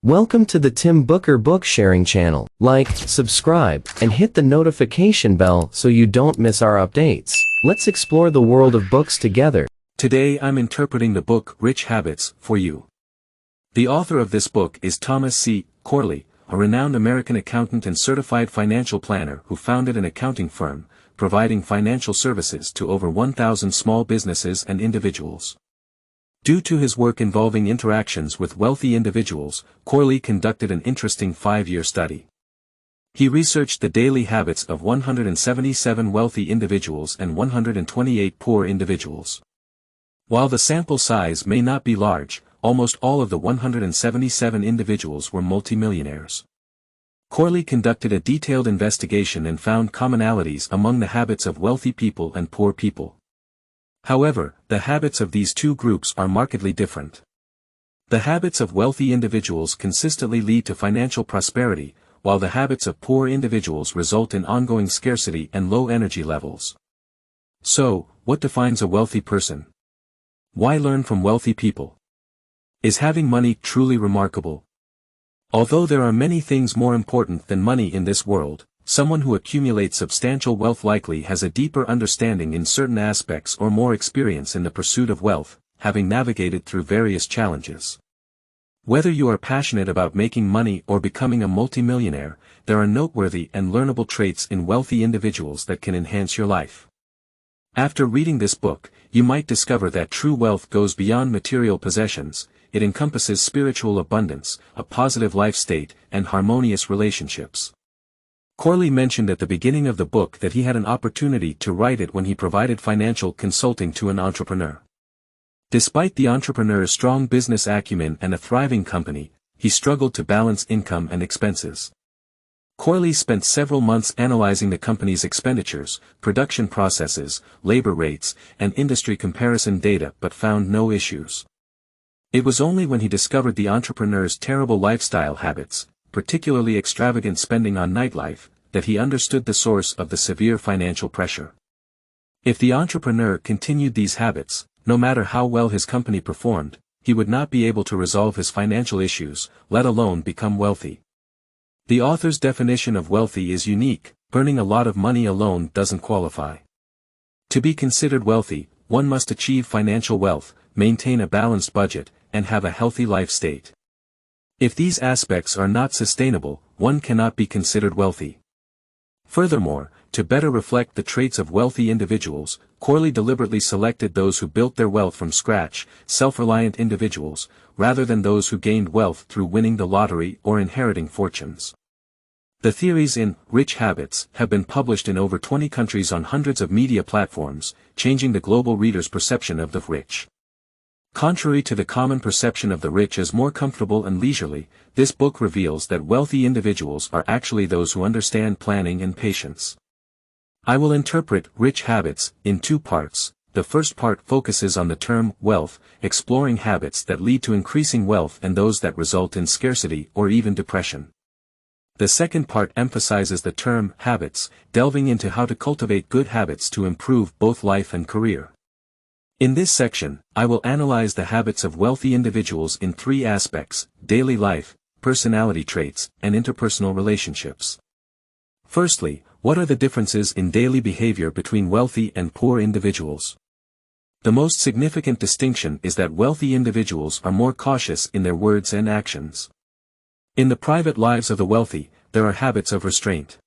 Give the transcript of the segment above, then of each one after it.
Welcome to the Tim Booker Book Sharing channel. Like, subscribe, and hit the notification bell so you don't miss our updates. Let's explore the world of books together. Today I'm interpreting the book Rich Habits for you. The author of this book is Thomas C. Corley, a renowned American accountant and certified financial planner who founded an accounting firm, providing financial services to over 1,000 small businesses and individuals. Due to his work involving interactions with wealthy individuals, Corley conducted an interesting 5-year study. He researched the daily habits of 177 wealthy individuals and 128 poor individuals. While the sample size may not be large, almost all of the 177 individuals were multimillionaires. Corley conducted a detailed investigation and found commonalities among the habits of wealthy people and poor people. However, the habits of these two groups are markedly different. The habits of wealthy individuals consistently lead to financial prosperity, while the habits of poor individuals result in ongoing scarcity and low energy levels. So, what defines a wealthy person? Why learn from wealthy people? Is having money truly remarkable? Although there are many things more important than money in this world, someone who accumulates substantial wealth likely has a deeper understanding in certain aspects or more experience in the pursuit of wealth, having navigated through various challenges. Whether you are passionate about making money or becoming a multimillionaire, there are noteworthy and learnable traits in wealthy individuals that can enhance your life. After reading this book, you might discover that true wealth goes beyond material possessions. It encompasses spiritual abundance, a positive life state, and harmonious relationships. Corley mentioned at the beginning of the book that he had an opportunity to write it when he provided financial consulting to an entrepreneur. Despite the entrepreneur's strong business acumen and a thriving company, he struggled to balance income and expenses. Corley spent several months analyzing the company's expenditures, production processes, labor rates, and industry comparison data but found no issues. It was only when he discovered the entrepreneur's terrible lifestyle habits, particularly extravagant spending on nightlife, that he understood the source of the severe financial pressure. If the entrepreneur continued these habits, no matter how well his company performed, he would not be able to resolve his financial issues, let alone become wealthy. The author's definition of wealthy is unique. Earning a lot of money alone doesn't qualify. To be considered wealthy, one must achieve financial wealth, maintain a balanced budget, and have a healthy life state. If these aspects are not sustainable, one cannot be considered wealthy. Furthermore, to better reflect the traits of wealthy individuals, Corley deliberately selected those who built their wealth from scratch, self-reliant individuals, rather than those who gained wealth through winning the lottery or inheriting fortunes. The theories in Rich Habits have been published in over 20 countries on hundreds of media platforms, changing the global reader's perception of the rich. Contrary to the common perception of the rich as more comfortable and leisurely, this book reveals that wealthy individuals are actually those who understand planning and patience. I will interpret Rich Habits in 2 parts. The first part focuses on the term wealth, exploring habits that lead to increasing wealth and those that result in scarcity or even depression. The second part emphasizes the term habits, delving into how to cultivate good habits to improve both life and career. In this section, I will analyze the habits of wealthy individuals in 3 aspects: daily life, personality traits, and interpersonal relationships. Firstly, what are the differences in daily behavior between wealthy and poor individuals? The most significant distinction is that wealthy individuals are more cautious in their words and actions. In the private lives of the wealthy, there are habits of restraint.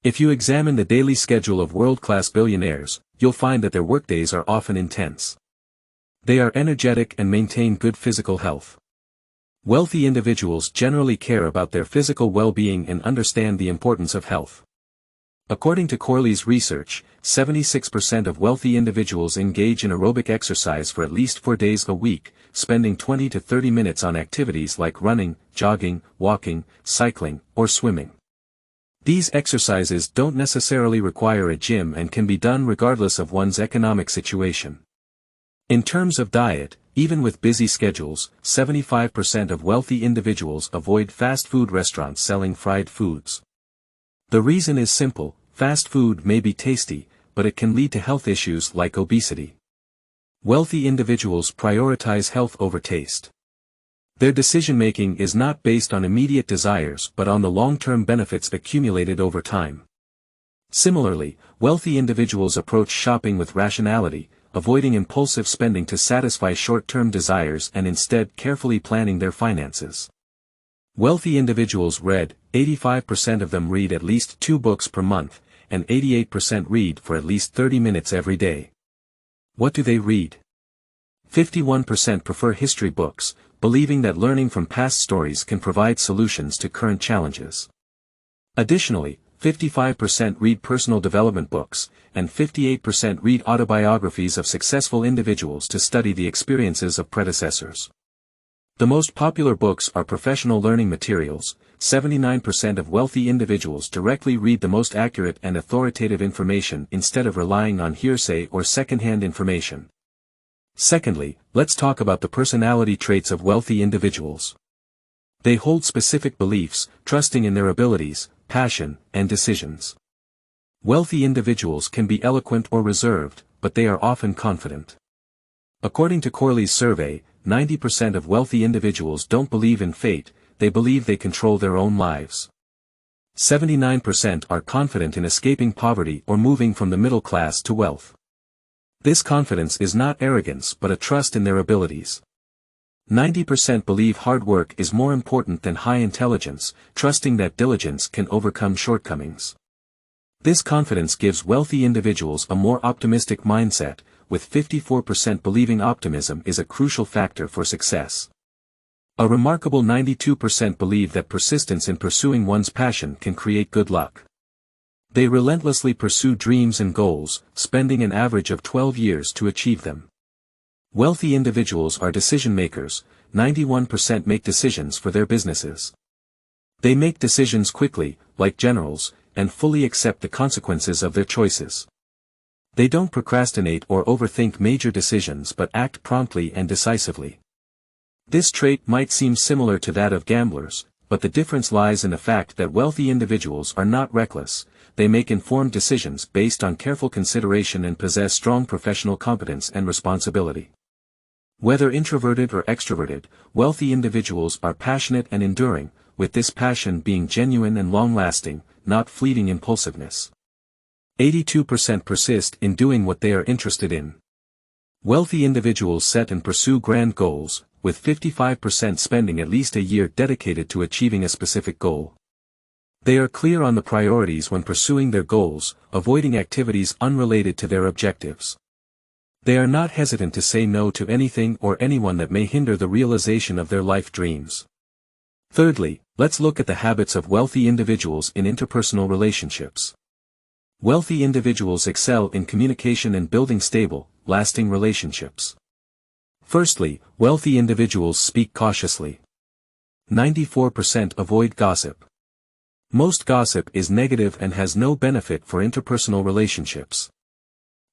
If you examine the daily schedule of world-class billionaires, you'll find that their workdays are often intense. They are energetic and maintain good physical health. Wealthy individuals generally care about their physical well-being and understand the importance of health. According to Corley's research, 76% of wealthy individuals engage in aerobic exercise for at least 4 days a week, spending 20 to 30 minutes on activities like running, jogging, walking, cycling, or swimming. These exercises don't necessarily require a gym and can be done regardless of one's economic situation. In terms of diet, even with busy schedules, 75% of wealthy individuals avoid fast food restaurants selling fried foods. The reason is simple: fast food may be tasty, but it can lead to health issues like obesity. Wealthy individuals prioritize health over taste. Their decision-making is not based on immediate desires but on the long-term benefits accumulated over time. Similarly, wealthy individuals approach shopping with rationality, avoiding impulsive spending to satisfy short-term desires and instead carefully planning their finances. Wealthy individuals 85% of them read at least 2 books per month, and 88% read for at least 30 minutes every day. What do they read? 51% prefer history books, believing that learning from past stories can provide solutions to current challenges. Additionally, 55% read personal development books, and 58% read autobiographies of successful individuals to study the experiences of predecessors. The most popular books are professional learning materials. 79% of wealthy individuals directly read the most accurate and authoritative information instead of relying on hearsay or second-hand information. Secondly, let's talk about the personality traits of wealthy individuals. They hold specific beliefs, trusting in their abilities, passion, and decisions. Wealthy individuals can be eloquent or reserved, but they are often confident. According to Corley's survey, 90% of wealthy individuals don't believe in fate, they believe they control their own lives. 79% are confident in escaping poverty or moving from the middle class to wealth. This confidence is not arrogance but a trust in their abilities. 90% believe hard work is more important than high intelligence, trusting that diligence can overcome shortcomings. This confidence gives wealthy individuals a more optimistic mindset, with 54% believing optimism is a crucial factor for success. A remarkable 92% believe that persistence in pursuing one's passion can create good luck. They relentlessly pursue dreams and goals, spending an average of 12 years to achieve them. Wealthy individuals are decision makers. 91% make decisions for their businesses. They make decisions quickly, like generals, and fully accept the consequences of their choices. They don't procrastinate or overthink major decisions but act promptly and decisively. This trait might seem similar to that of gamblers, but the difference lies in the fact that wealthy individuals are not reckless. They make informed decisions based on careful consideration and possess strong professional competence and responsibility. Whether introverted or extroverted, wealthy individuals are passionate and enduring, with this passion being genuine and long-lasting, not fleeting impulsiveness. 82% persist in doing what they are interested in. Wealthy individuals set and pursue grand goals, with 55% spending at least a year dedicated to achieving a specific goal. They are clear on the priorities when pursuing their goals, avoiding activities unrelated to their objectives. They are not hesitant to say no to anything or anyone that may hinder the realization of their life dreams. Thirdly, let's look at the habits of wealthy individuals in interpersonal relationships. Wealthy individuals excel in communication and building stable, lasting relationships. Firstly, wealthy individuals speak cautiously. 94% avoid gossip. Most gossip is negative and has no benefit for interpersonal relationships.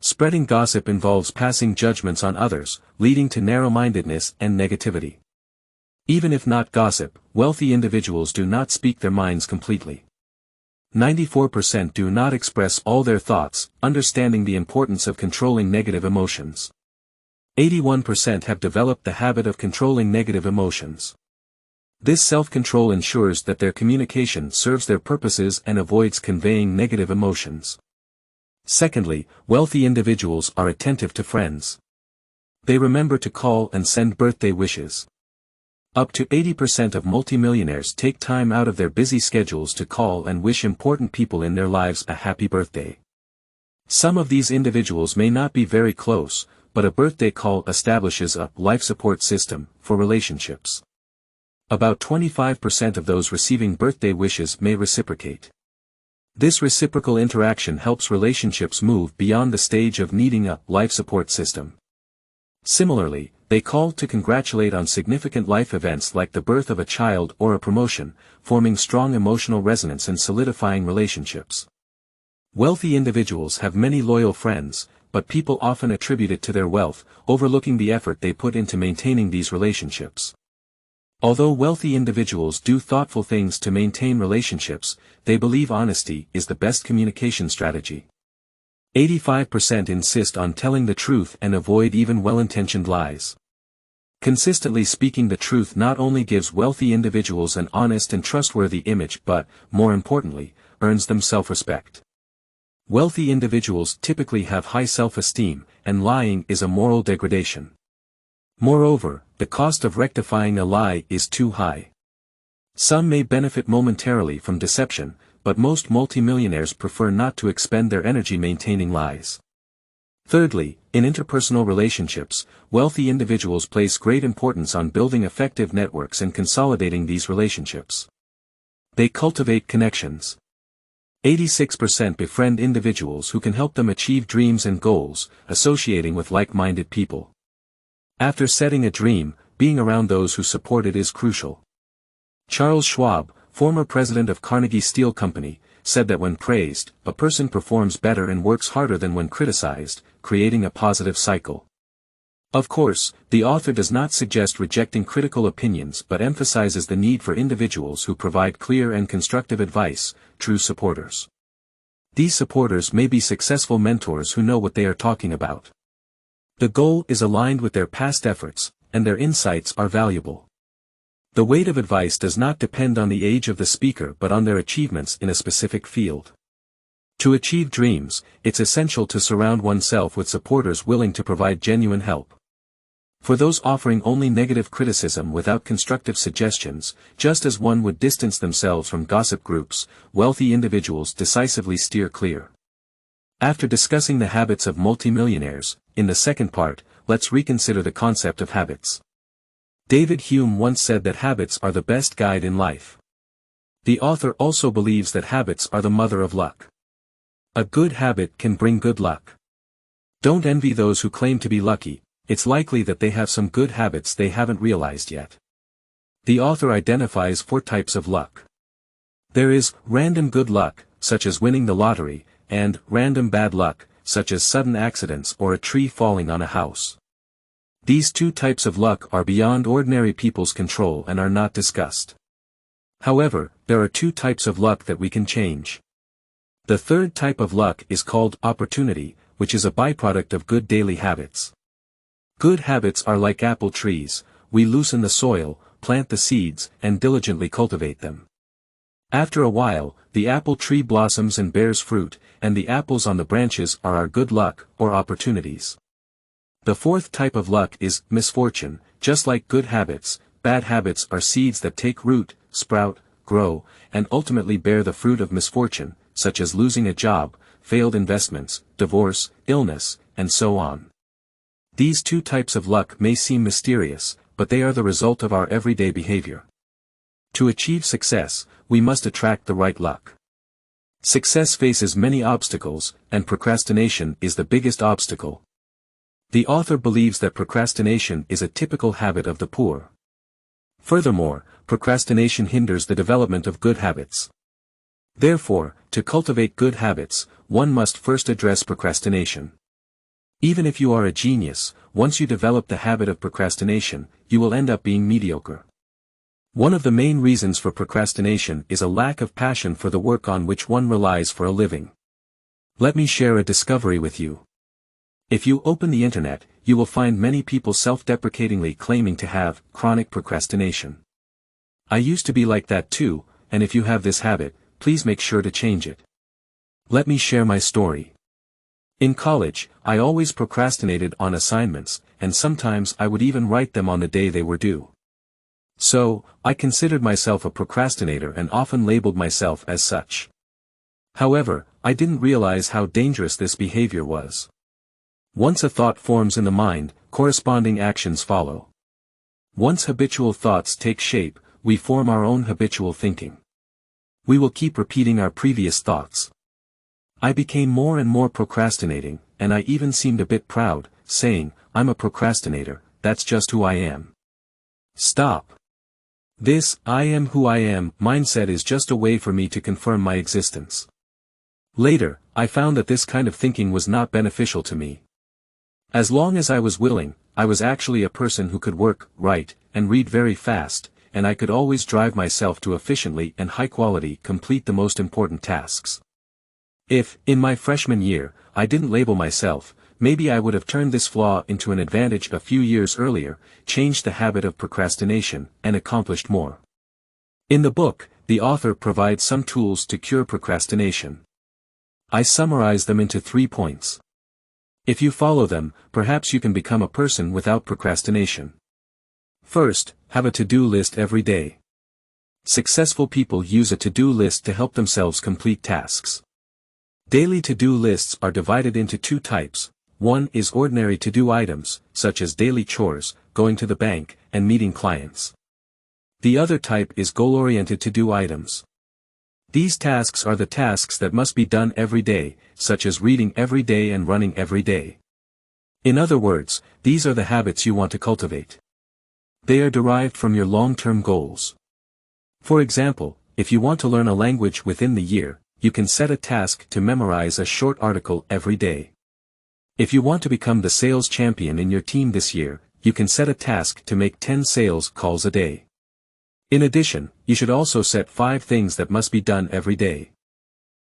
Spreading gossip involves passing judgments on others, leading to narrow-mindedness and negativity. Even if not gossip, wealthy individuals do not speak their minds completely. 94% do not express all their thoughts, understanding the importance of controlling negative emotions. 81% have developed the habit of controlling negative emotions. This self-control ensures that their communication serves their purposes and avoids conveying negative emotions. Secondly, wealthy individuals are attentive to friends. They remember to call and send birthday wishes. Up to 80% of multimillionaires take time out of their busy schedules to call and wish important people in their lives a happy birthday. Some of these individuals may not be very close, but a birthday call establishes a life support system for relationships. About 25% of those receiving birthday wishes may reciprocate. This reciprocal interaction helps relationships move beyond the stage of needing a life support system. Similarly, they call to congratulate on significant life events like the birth of a child or a promotion, forming strong emotional resonance and solidifying relationships. Wealthy individuals have many loyal friends, but people often attribute it to their wealth, overlooking the effort they put into maintaining these relationships. Although wealthy individuals do thoughtful things to maintain relationships, they believe honesty is the best communication strategy. 85% insist on telling the truth and avoid even well-intentioned lies. Consistently speaking the truth not only gives wealthy individuals an honest and trustworthy image but, more importantly, earns them self-respect. Wealthy individuals typically have high self-esteem, and lying is a moral degradation. Moreover, the cost of rectifying a lie is too high. Some may benefit momentarily from deception, but most multimillionaires prefer not to expend their energy maintaining lies. Thirdly, in interpersonal relationships, wealthy individuals place great importance on building effective networks and consolidating these relationships. They cultivate connections. 86% befriend individuals who can help them achieve dreams and goals, associating with like-minded people. After setting a dream, being around those who support it is crucial. Charles Schwab, former president of Carnegie Steel Company, said that when praised, a person performs better and works harder than when criticized, creating a positive cycle. Of course, the author does not suggest rejecting critical opinions but emphasizes the need for individuals who provide clear and constructive advice, true supporters. These supporters may be successful mentors who know what they are talking about. The goal is aligned with their past efforts, and their insights are valuable. The weight of advice does not depend on the age of the speaker but on their achievements in a specific field. To achieve dreams, it's essential to surround oneself with supporters willing to provide genuine help. For those offering only negative criticism without constructive suggestions, just as one would distance themselves from gossip groups, wealthy individuals decisively steer clear. After discussing the habits of multimillionaires, in the second part, let's reconsider the concept of habits. David Hume once said that habits are the best guide in life. The author also believes that habits are the mother of luck. A good habit can bring good luck. Don't envy those who claim to be lucky. It's likely that they have some good habits they haven't realized yet. The author identifies 4 types of luck. There is random good luck, such as winning the lottery, and random bad luck, such as sudden accidents or a tree falling on a house. These 2 types of luck are beyond ordinary people's control and are not discussed. However, there are 2 types of luck that we can change. The third type of luck is called opportunity, which is a byproduct of good daily habits. Good habits are like apple trees, we loosen the soil, plant the seeds, and diligently cultivate them. After a while, the apple tree blossoms and bears fruit, and the apples on the branches are our good luck, or opportunities. The fourth type of luck is misfortune. Just like good habits, bad habits are seeds that take root, sprout, grow, and ultimately bear the fruit of misfortune, such as losing a job, failed investments, divorce, illness, and so on. These 2 types of luck may seem mysterious, but they are the result of our everyday behavior. To achieve success, we must attract the right luck. Success faces many obstacles, and procrastination is the biggest obstacle. The author believes that procrastination is a typical habit of the poor. Furthermore, procrastination hinders the development of good habits. Therefore, to cultivate good habits, one must first address procrastination. Even if you are a genius, once you develop the habit of procrastination, you will end up being mediocre. One of the main reasons for procrastination is a lack of passion for the work on which one relies for a living. Let me share a discovery with you. If you open the internet, you will find many people self-deprecatingly claiming to have chronic procrastination. I used to be like that too, and if you have this habit, please make sure to change it. Let me share my story. In college, I always procrastinated on assignments, and sometimes I would even write them on the day they were due. So, I considered myself a procrastinator and often labeled myself as such. However, I didn't realize how dangerous this behavior was. Once a thought forms in the mind, corresponding actions follow. Once habitual thoughts take shape, we form our own habitual thinking. We will keep repeating our previous thoughts. I became more and more procrastinating, and I even seemed a bit proud, saying, "I'm a procrastinator, that's just who I am." Stop. This "I am who I am" mindset is just a way for me to confirm my existence. Later, I found that this kind of thinking was not beneficial to me. As long as I was willing, I was actually a person who could work, write, and read very fast, and I could always drive myself to efficiently and high quality complete the most important tasks. If, in my freshman year, I didn't label myself, maybe I would have turned this flaw into an advantage a few years earlier, changed the habit of procrastination, and accomplished more. In the book, the author provides some tools to cure procrastination. I summarize them into 3 points. If you follow them, perhaps you can become a person without procrastination. First, have a to-do list every day. Successful people use a to-do list to help themselves complete tasks. Daily to-do lists are divided into 2 types. One is ordinary to-do items, such as daily chores, going to the bank, and meeting clients. The other type is goal-oriented to-do items. These tasks are the tasks that must be done every day, such as reading every day and running every day. In other words, these are the habits you want to cultivate. They are derived from your long-term goals. For example, if you want to learn a language within the year, you can set a task to memorize a short article every day. If you want to become the sales champion in your team this year, you can set a task to make 10 sales calls a day. In addition, you should also set 5 things that must be done every day.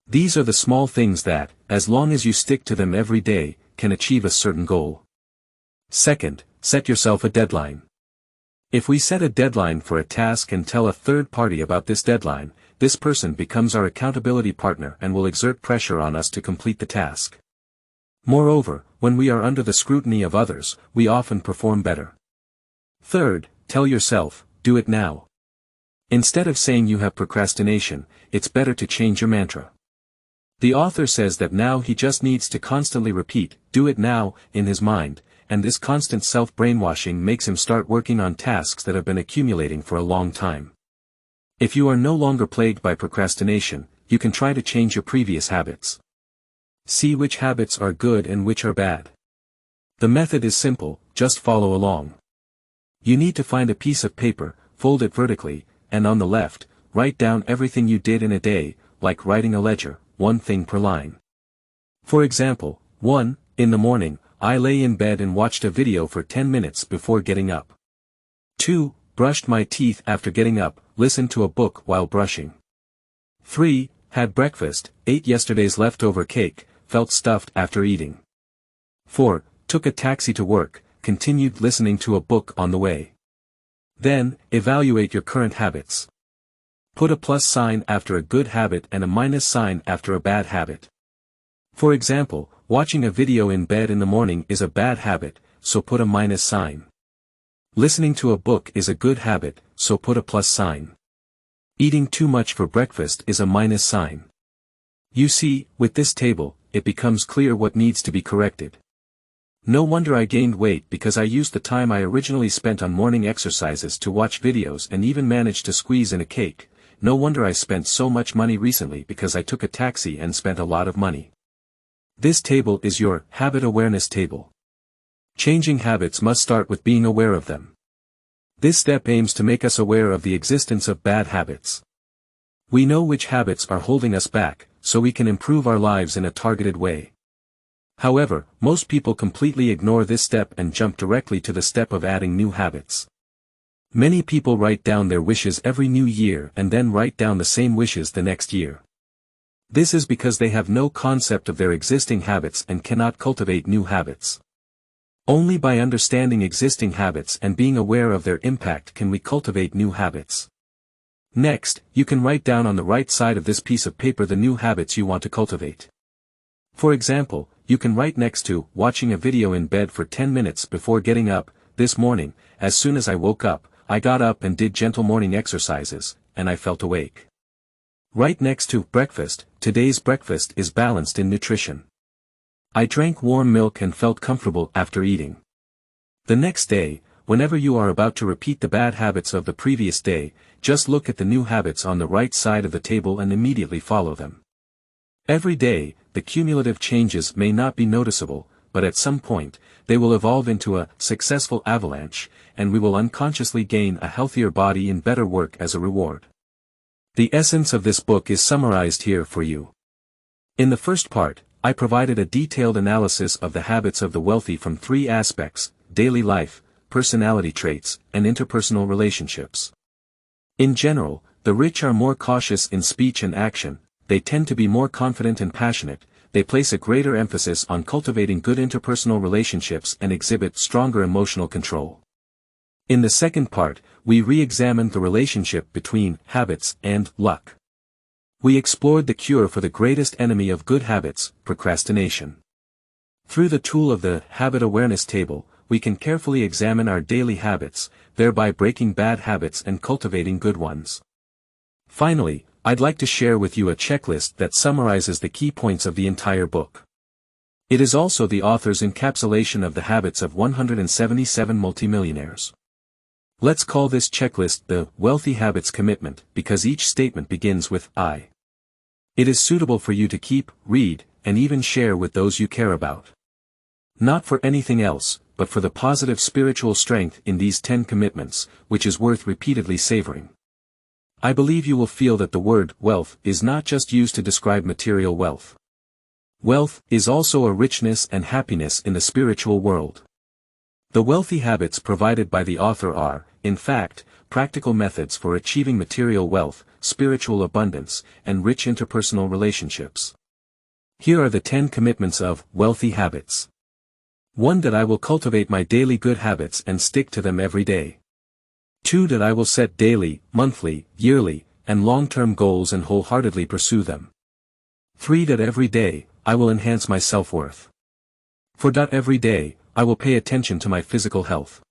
These are the small things that, as long as you stick to them every day, can achieve a certain goal. Second, set yourself a deadline. If we set a deadline for a task and tell a third party about this deadline, this person becomes our accountability partner and will exert pressure on us to complete the task. Moreover, when we are under the scrutiny of others, we often perform better. Third, tell yourself, do it now. Instead of saying you have procrastination, it's better to change your mantra. The author says that now he just needs to constantly repeat, do it now, in his mind, and this constant self-brainwashing makes him start working on tasks that have been accumulating for a long time. If you are no longer plagued by procrastination, you can try to change your previous habits. See which habits are good and which are bad. The method is simple, just follow along. You need to find a piece of paper, fold it vertically, and on the left, write down everything you did in a day, like writing a ledger, 1 thing per line. For example, 1. In the morning, I lay in bed and watched a video for 10 minutes before getting up. 2. Brushed my teeth after getting up, listened to a book while brushing. 3. Had breakfast, ate yesterday's leftover cake, felt stuffed after eating. 4. Took a taxi to work, continued listening to a book on the way. Then, evaluate your current habits. Put a plus sign after a good habit and a minus sign after a bad habit. For example, watching a video in bed in the morning is a bad habit, so put a minus sign. Listening to a book is a good habit, so put a plus sign. Eating too much for breakfast is a minus sign. You see, with this table, it becomes clear what needs to be corrected. No wonder I gained weight because I used the time I originally spent on morning exercises to watch videos and even managed to squeeze in a cake. No wonder I spent so much money recently because I took a taxi and spent a lot of money. This table is your habit awareness table. Changing habits must start with being aware of them. This step aims to make us aware of the existence of bad habits. We know which habits are holding us back, so we can improve our lives in a targeted way. However, most people completely ignore this step and jump directly to the step of adding new habits. Many people write down their wishes every new year and then write down the same wishes the next year. This is because they have no concept of their existing habits and cannot cultivate new habits. Only by understanding existing habits and being aware of their impact can we cultivate new habits. Next, you can write down on the right side of this piece of paper the new habits you want to cultivate. For example, you can write next to, watching a video in bed for 10 minutes before getting up, this morning, as soon as I woke up, I got up and did gentle morning exercises, and I felt awake. Right next to, breakfast, today's breakfast is balanced in nutrition. I drank warm milk and felt comfortable after eating. The next day, whenever you are about to repeat the bad habits of the previous day, just look at the new habits on the right side of the table and immediately follow them. Every day, the cumulative changes may not be noticeable, but at some point, they will evolve into a successful avalanche, and we will unconsciously gain a healthier body and better work as a reward. The essence of this book is summarized here for you. In the first part, I provided a detailed analysis of the habits of the wealthy from 3 aspects: daily life, personality traits, and interpersonal relationships. In general, the rich are more cautious in speech and action, they tend to be more confident and passionate, they place a greater emphasis on cultivating good interpersonal relationships and exhibit stronger emotional control. In the second part, we re-examined the relationship between habits and luck. We explored the cure for the greatest enemy of good habits, procrastination. Through the tool of the habit awareness table, we can carefully examine our daily habits, thereby breaking bad habits and cultivating good ones. Finally, I'd like to share with you a checklist that summarizes the key points of the entire book. It is also the author's encapsulation of the habits of 177 multimillionaires. Let's call this checklist the Wealthy Habits Commitment because each statement begins with I. It is suitable for you to keep, read, and even share with those you care about. Not for anything else, but for the positive spiritual strength in these 10 commitments, which is worth repeatedly savoring. I believe you will feel that the word wealth is not just used to describe material wealth. Wealth is also a richness and happiness in the spiritual world. The wealthy habits provided by the author are, in fact, practical methods for achieving material wealth, spiritual abundance, and rich interpersonal relationships. Here are the 10 commitments of wealthy habits. 1. That I will cultivate my daily good habits and stick to them every day. 2. That I will set daily, monthly, yearly, and long-term goals and wholeheartedly pursue them. 3. That every day, I will enhance my self-worth. 4. That every day, I will pay attention to my physical health.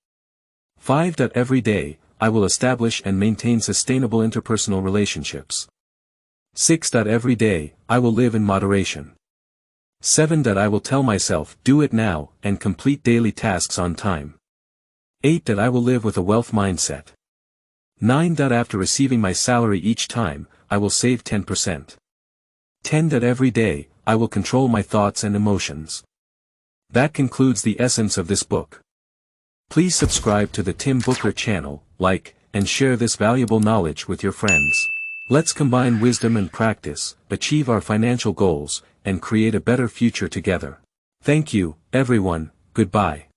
5. That every day, I will establish and maintain sustainable interpersonal relationships. 6. That every day, I will live in moderation. 7. That I will tell myself, do it now, and complete daily tasks on time. 8. That I will live with a wealth mindset. 9. That after receiving my salary each time, I will save 10%. 10. That every day, I will control my thoughts and emotions. That concludes the essence of this book. Please subscribe to the Tim Booker channel, like, and share this valuable knowledge with your friends. Let's combine wisdom and practice, achieve our financial goals, and create a better future together. Thank you, everyone, goodbye.